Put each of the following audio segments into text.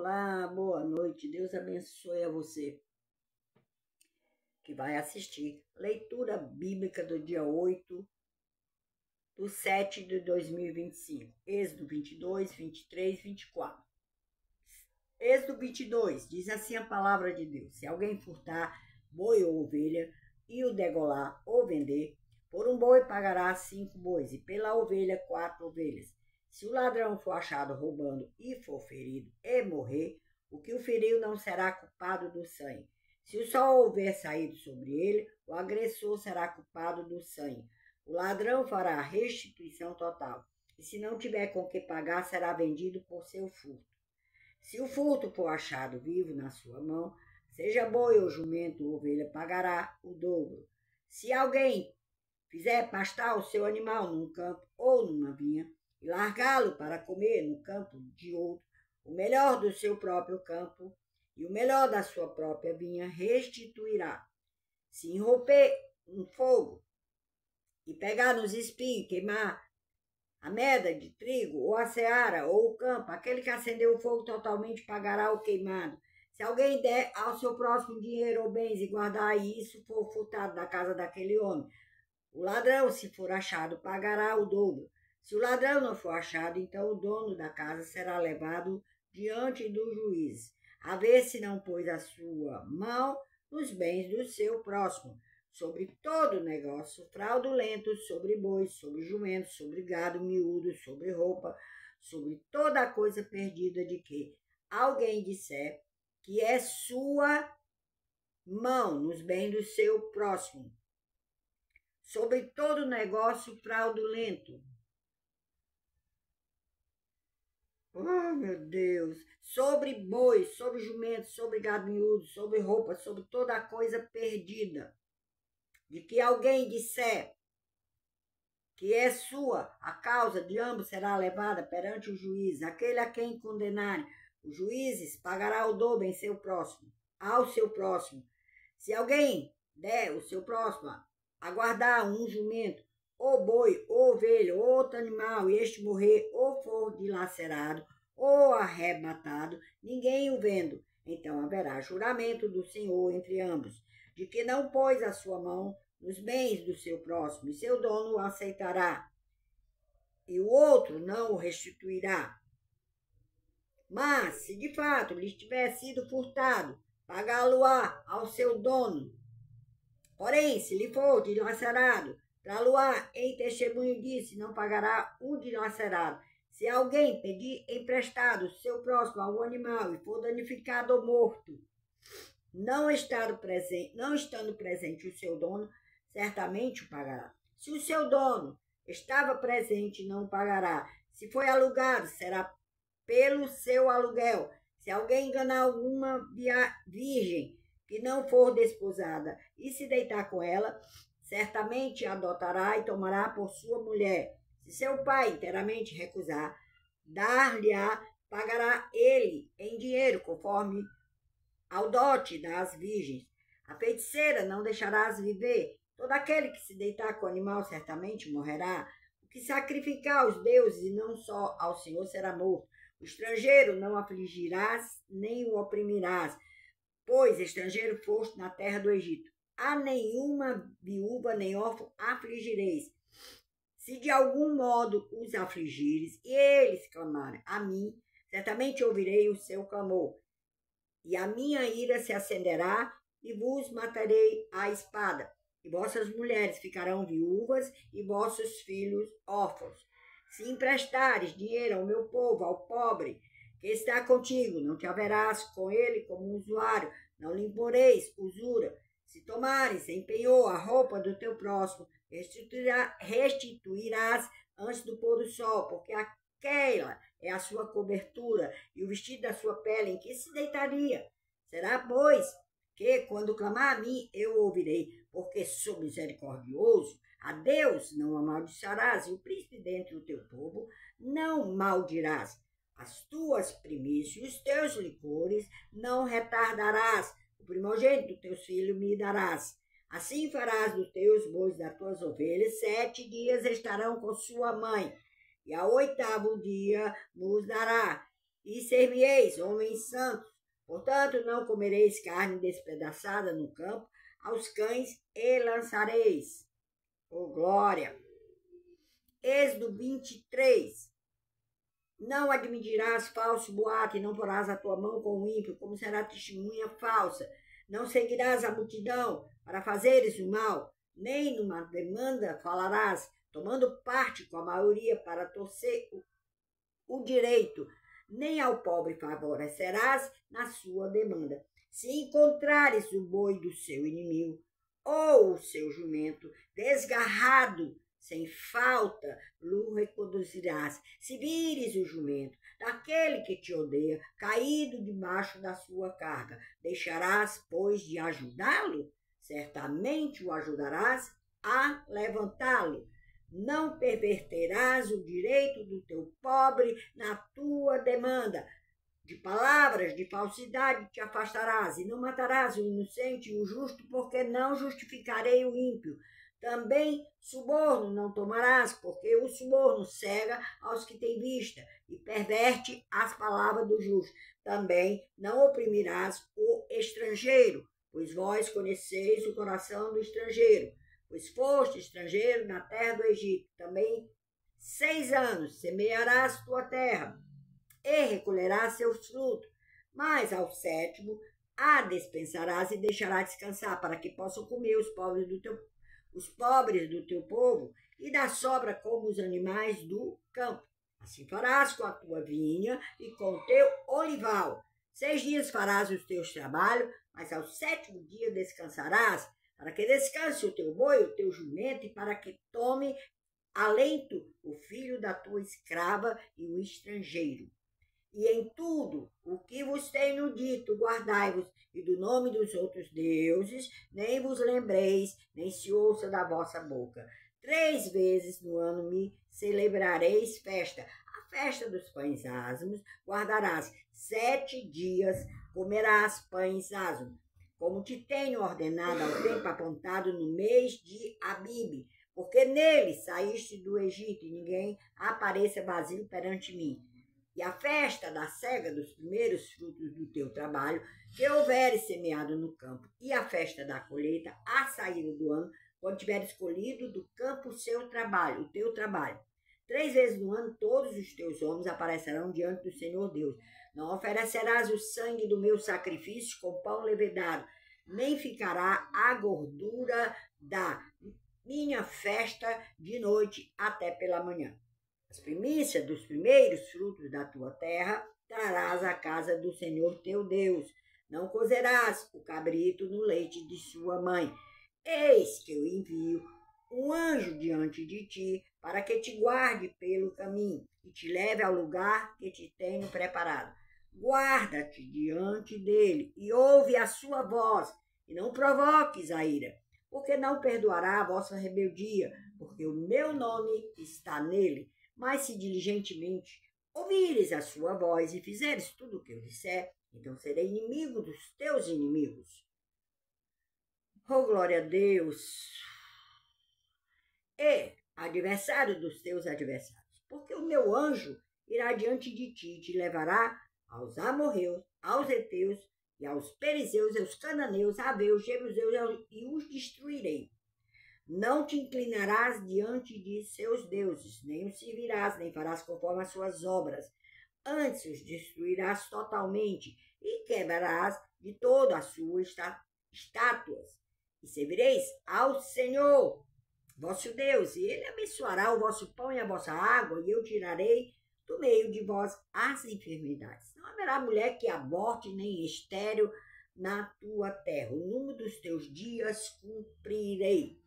Olá, boa noite. Deus abençoe a você que vai assistir. Leitura bíblica do dia 8/7/2025. Êxodo 22, 23, 24. Êxodo 22, diz assim a palavra de Deus. Se alguém furtar boi ou ovelha e o degolar ou vender, por um boi pagará 5 bois e pela ovelha 4 ovelhas. Se o ladrão for achado roubando e for ferido e morrer, o que o feriu não será culpado do sangue. Se o sol houver saído sobre ele, o agressor será culpado do sangue. O ladrão fará restituição total, e se não tiver com que pagar, será vendido por seu furto. Se o furto for achado vivo na sua mão, seja boi ou jumento ou ovelha, pagará o dobro. Se alguém fizer pastar o seu animal num campo ou numa vinha, e largá-lo para comer no campo de outro, o melhor do seu próprio campo e o melhor da sua própria vinha restituirá. Se irromper um fogo e pegar nos espinhos, queimar a meda de trigo, ou a seara, ou o campo, aquele que acendeu o fogo totalmente pagará o queimado. Se alguém der ao seu próximo dinheiro ou bens e guardar isso for furtado da casa daquele homem, o ladrão, se for achado, pagará o dobro. Se o ladrão não for achado, então o dono da casa será levado diante do juiz, a ver se não pôs a sua mão nos bens do seu próximo, sobre todo negócio fraudulento, sobre bois, sobre jumentos, sobre gado miúdo, sobre roupa, sobre toda coisa perdida de que alguém disser que é sua mão nos bens do seu próximo, sobre todo negócio fraudulento. Oh, meu Deus! Sobre bois, sobre jumentos, sobre gado miúdo, sobre roupa, sobre toda coisa perdida, de que alguém disser que é sua, a causa de ambos será levada perante o juiz, aquele a quem condenarem. Os juízes pagará o dobro em seu próximo, ao seu próximo. Se alguém der o seu próximo a guardar um jumento, ou boi, ou ovelha, ou outro animal, e este morrer, ou for dilacerado, ou arrebatado, ninguém o vendo. Então haverá juramento do Senhor entre ambos, de que não pôs a sua mão nos bens do seu próximo, e seu dono o aceitará, e o outro não o restituirá. Mas, se de fato lhe tiver sido furtado, pagá-lo-á ao seu dono. Porém, se lhe for dilacerado, trá-lo-á em testemunho disso, não pagará o dilacerado. Se alguém pedir emprestado seu próximo ao animal e for danificado ou morto, não estando presente o seu dono, certamente o pagará. Se o seu dono estava presente, não o pagará. Se foi alugado, será pelo seu aluguel. Se alguém enganar alguma virgem que não for desposada e se deitar com ela, certamente a adotará e tomará por sua mulher. Se seu pai inteiramente recusar, dar-lhe-á, pagará ele em dinheiro, conforme ao dote das virgens. A feiticeira não deixarás viver. Todo aquele que se deitar com o animal certamente morrerá. O que sacrificar aos deuses e não só ao Senhor será morto. O estrangeiro não afligirás, nem o oprimirás, pois estrangeiro foste na terra do Egito. A nenhuma viúva nem órfão afligireis. Se de algum modo os afligires e eles clamarem a mim, certamente ouvirei o seu clamor. E a minha ira se acenderá e vos matarei à espada. E vossas mulheres ficarão viúvas e vossos filhos órfãos. Se emprestares dinheiro ao meu povo, ao pobre que está contigo, não te haverás com ele como um usuário, não lhe imporeis usura. Se tomares em penhor a roupa do teu próximo, restituirás antes do pôr do sol, porque aquela é a sua cobertura e o vestido da sua pele em que se deitaria. Será, pois, que quando clamar a mim, eu ouvirei, porque sou misericordioso. A Deus não amaldiçoarás, e o príncipe dentre o teu povo não maldirás. As tuas primícias, os teus licores não retardarás. O primogênito dos teus filhos me darás. Assim farás dos teus bois, das tuas ovelhas, 7 dias estarão com sua mãe, e ao 8º dia nos dará. e ser-me-eis homens santos. Portanto, não comereis carne despedaçada no campo, aos cães e lançareis. Oh, glória! Êxodo 23. Não admitirás falso boato, e não porás a tua mão com o ímpio, como será testemunha falsa. Não seguirás a multidão para fazeres o mal, nem numa demanda falarás, tomando parte com a maioria para torcer o direito, nem ao pobre favorecerás na sua demanda. Se encontrares o boi do seu inimigo, ou o seu jumento desgarrado, sem falta, lo reconduzirás. Se vires o jumento daquele que te odeia, caído debaixo da sua carga, deixarás, pois, de ajudá-lo? Certamente o ajudarás a levantá-lo. Não perverterás o direito do teu pobre na tua demanda. De palavras de falsidade te afastarás, e não matarás o inocente e o justo, porque não justificarei o ímpio. Também suborno não tomarás, porque o suborno cega aos que têm vista e perverte as palavras do justo. Também não oprimirás o estrangeiro, pois vós conheceis o coração do estrangeiro, pois foste estrangeiro na terra do Egito. Também 6 anos semearás tua terra e recolherás seus frutos, mas ao 7º a dispensarás e deixarás descansar, para que possam comer os pobres do teu povo, e da sobra como os animais do campo. Assim farás com a tua vinha e com o teu olival. 6 dias farás os teus trabalhos, mas ao 7º dia descansarás, para que descanse o teu boi, o teu jumento, e para que tome alento o filho da tua escrava e o estrangeiro. E em tudo o que vos tenho dito, guardai-vos, e do nome dos outros deuses nem vos lembreis, nem se ouça da vossa boca. 3 vezes no ano me celebrareis festa. A festa dos pães asmos guardarás. 7 dias comerás pães asmos, como te tenho ordenado ao tempo apontado no mês de Abibe, porque nele saíste do Egito, e ninguém apareça vazio perante mim. E a festa da cega dos primeiros frutos do teu trabalho, que houveres semeado no campo, e a festa da colheita, à saída do ano, quando tiveres colhido do campo o teu trabalho. 3 vezes no ano todos os teus homens aparecerão diante do Senhor Deus. Não oferecerás o sangue do meu sacrifício com pão levedado, nem ficará a gordura da minha festa de noite até pela manhã. As primícias dos primeiros frutos da tua terra trarás à casa do Senhor teu Deus. Não cozerás o cabrito no leite de sua mãe. Eis que eu envio um anjo diante de ti, para que te guarde pelo caminho e te leve ao lugar que te tenho preparado. Guarda-te diante dele e ouve a sua voz, e não provoques a ira, porque não perdoará a vossa rebeldia, porque o meu nome está nele. Mas se diligentemente ouvires a sua voz e fizeres tudo o que eu disser, então serei inimigo dos teus inimigos. Oh, glória a Deus! E adversário dos teus adversários, porque o meu anjo irá diante de ti e te levará aos amorreus, aos heteus e aos perizeus, aos cananeus, aveus, jebuseus, e os destruirei. Não te inclinarás diante de seus deuses, nem os servirás, nem farás conforme as suas obras. Antes os destruirás totalmente e quebrarás de todo as suas estátuas. E servireis ao Senhor, vosso Deus, e ele abençoará o vosso pão e a vossa água, e eu tirarei do meio de vós as enfermidades. Não haverá mulher que aborte, nem estéril na tua terra. O número dos teus dias cumprirei.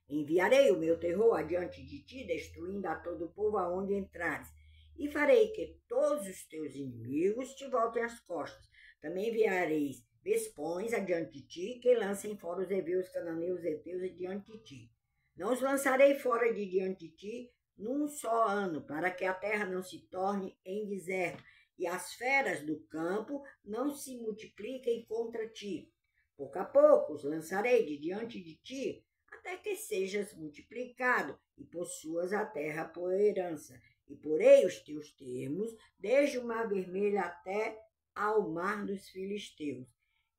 Enviarei o meu terror adiante de ti, destruindo a todo o povo aonde entrares. E farei que todos os teus inimigos te voltem as costas. Também enviareis vespões adiante de ti, que lancem fora os heveus, cananeus, heteus diante de ti. Não os lançarei fora de diante de ti num só ano, para que a terra não se torne em deserto, e as feras do campo não se multipliquem contra ti. Pouco a pouco os lançarei de diante de ti, até que sejas multiplicado e possuas a terra por herança. e porei os teus termos, desde o mar vermelho até ao mar dos filisteus,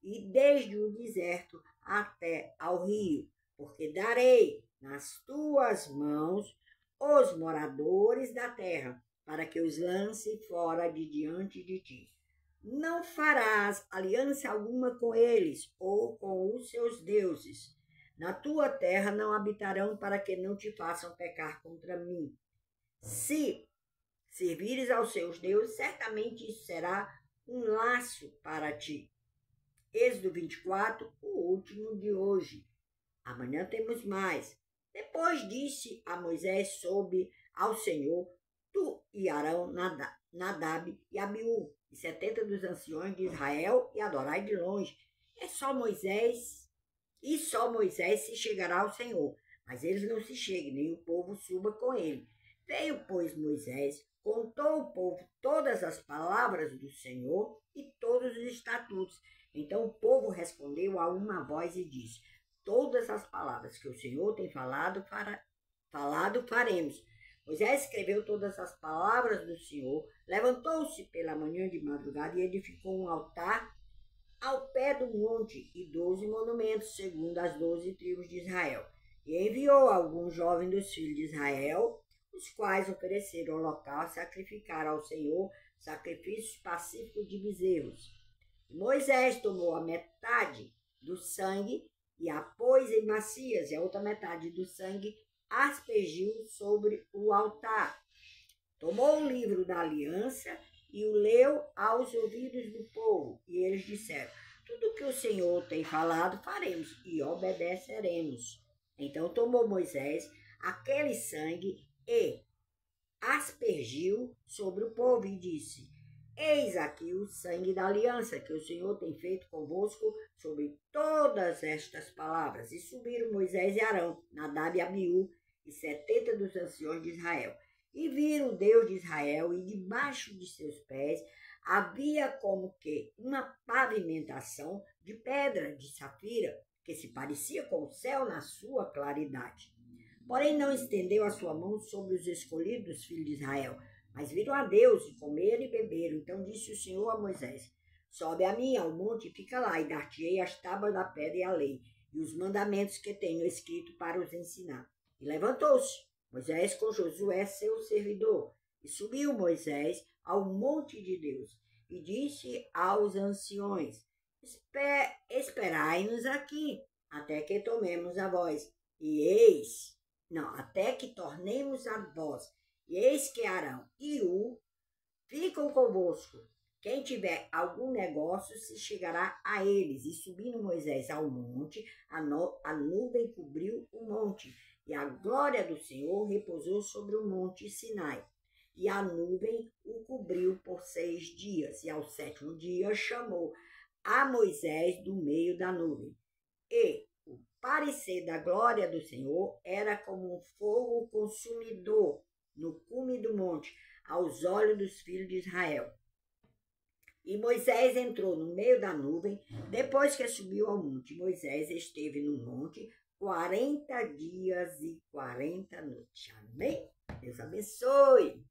e desde o deserto até ao rio, porque darei nas tuas mãos os moradores da terra, para que os lance fora de diante de ti. Não farás aliança alguma com eles ou com os seus deuses. Na tua terra não habitarão, para que não te façam pecar contra mim. Se servires aos seus deuses, certamente isso será um laço para ti. Êxodo 24, o último de hoje. Amanhã temos mais. Depois disse a Moisés: soube ao Senhor, tu e Arão, Nadab e Abiú, e 70 dos anciões de Israel, e adorai de longe. Só Moisés se chegará ao Senhor, mas eles não se cheguem, nem o povo suba com ele. Veio, pois, Moisés, contou ao povo todas as palavras do Senhor e todos os estatutos. Então o povo respondeu a uma voz e disse: todas as palavras que o Senhor tem falado faremos. Moisés escreveu todas as palavras do Senhor, levantou-se pela manhã de madrugada e edificou um altar ao pé do monte e 12 monumentos, segundo as 12 tribos de Israel. E enviou alguns jovens dos filhos de Israel, os quais ofereceram holocausto e sacrificaram ao Senhor sacrifícios pacíficos de bezerros. E Moisés tomou a metade do sangue e a pôs em bacias, e a outra metade do sangue aspergiu sobre o altar. Tomou o livro da aliança e o leu aos ouvidos do povo. E eles disseram: tudo que o Senhor tem falado faremos e obedeceremos. Então tomou Moisés aquele sangue e aspergiu sobre o povo e disse: eis aqui o sangue da aliança que o Senhor tem feito convosco sobre todas estas palavras. E subiram Moisés e Arão, Nadab e Abiú, e 70 dos anciões de Israel. E viram o Deus de Israel, e debaixo de seus pés havia como que uma pavimentação de pedra de safira, que se parecia com o céu na sua claridade. Porém não estendeu a sua mão sobre os escolhidos dos filhos de Israel, mas viram a Deus e comeram e beberam. Então disse o Senhor a Moisés: sobe a mim ao monte e fica lá, e dar-te-ei as tábuas da pedra e a lei, e os mandamentos que tenho escrito para os ensinar. E levantou-se Moisés com Josué, seu servidor, e subiu Moisés ao monte de Deus, e disse aos anciões: esperai-nos aqui, até que tomemos a voz. Até que tornemos a voz. E eis que Arão e Ur ficam convosco. Quem tiver algum negócio se chegará a eles. E subindo Moisés ao monte, a nuvem cobriu o monte, e a glória do Senhor repousou sobre o monte Sinai. E a nuvem o cobriu por 6 dias. E ao 7º dia chamou a Moisés do meio da nuvem. E o parecer da glória do Senhor era como um fogo consumidor no cume do monte, aos olhos dos filhos de Israel. E Moisés entrou no meio da nuvem, depois que subiu ao monte. Moisés esteve no monte 40 dias e 40 noites. Amém? Deus abençoe.